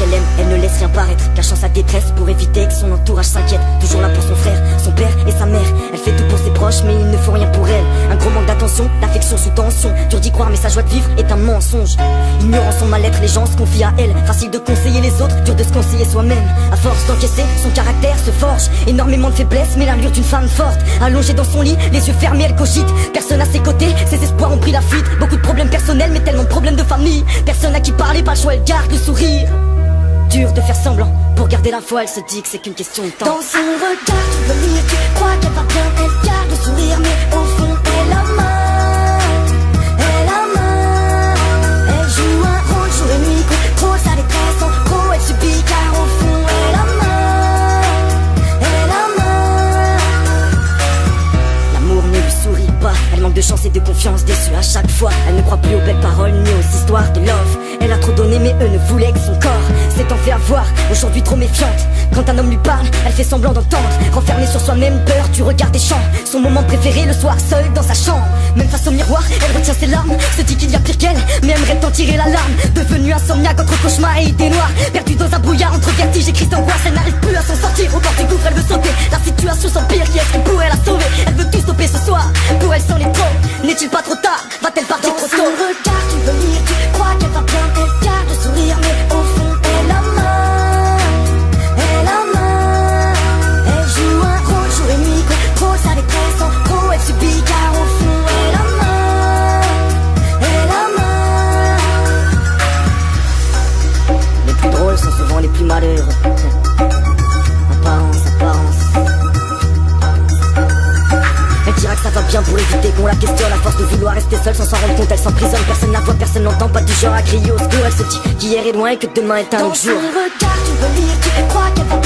qu'elle aime, elle ne laisse rien paraître, cachant sa détresse pour éviter que son entourage s'inquiète. Toujours là pour son frère, son père et sa mère. Elle fait tout pour ses proches mais il ne faut rien pour elle. Un gros manque d'attention, d'affection sous tension. Dur d'y croire mais sa joie de vivre est un mensonge. Ignorant son mal-être, les gens se confient à elle. Facile de conseiller les autres, dur de se conseiller soi-même. À force d'encaisser, son caractère se forge. Énormément de faiblesse mais l'allure d'une femme forte. Allongée dans son lit, les yeux fermés, elle cogite. Personne à ses côtés, ses espoirs ont pris la fuite. Beaucoup de problèmes personnels mais tellement de problèmes de famille. Personne à qui parler, pas le choix, elle garde le sourire. Dur de faire semblant, pour garder la foi, elle se dit que c'est qu'une question de temps. Dans son regard, tu peux lire, tu crois qu'elle va bien, elle garde le sourire, mais au fond, elle a mal. Elle a mal. Elle joue un rôle jour et nuit, trop sa détresse, en gros, elle subit, car au fond, elle a mal. Elle a mal. L'amour ne lui sourit pas, elle manque de chance et de confiance, déçue à chaque fois. Elle ne croit plus aux belles paroles ni aux histoires de love. Elle a trop donné mais eux ne voulaient que son corps. S'étant fait avoir, aujourd'hui trop méfiante. Quand un homme lui parle, elle fait semblant d'entendre. Renfermée sur soi-même, peur du regard des champs. Son moment préféré le soir, seule dans sa chambre. Même face au miroir, elle retient ses larmes. Se dit qu'il y a pire qu'elle, mais aimerait en tirer l'alarme. Devenue insomniaque entre cauchemar et idées noires. Perdue dans un brouillard entre vertige et crise d'angoisse. Elle n'arrive plus à s'en sortir, au bord du gouffre elle veut sauter. La situation s'empire, qui est-ce qui pourrait la sauver? Elle veut tout stopper ce soir, pour elle c'en est trop. N'est-il pas trop tard? Va-t-elle partir Dans trop son tôt? regard, tu peux lire, tu crois qu'elle va bien, elle garde le sourire, mais au fond, elle a mal. Elle a mal. Elle joue un rôle jour et nuit, trop sa détresse, en gros, elle subit, car au fond, elle a mal. Elle a mal. Les plus drôles sont souvent les plus malheureux. Apparence. Elle dira que ça va bien pour éviter qu'on la questionne. À force de vouloir rester seule sans s'en rendre compte, elle s'emprisonne. Personne la voit, personne n'entend, pas du genre à crier au secours. Elle se dit qu'hier est loin et que demain est un Dans autre son jour. regard, tu peux lire, tu crois qu'elle va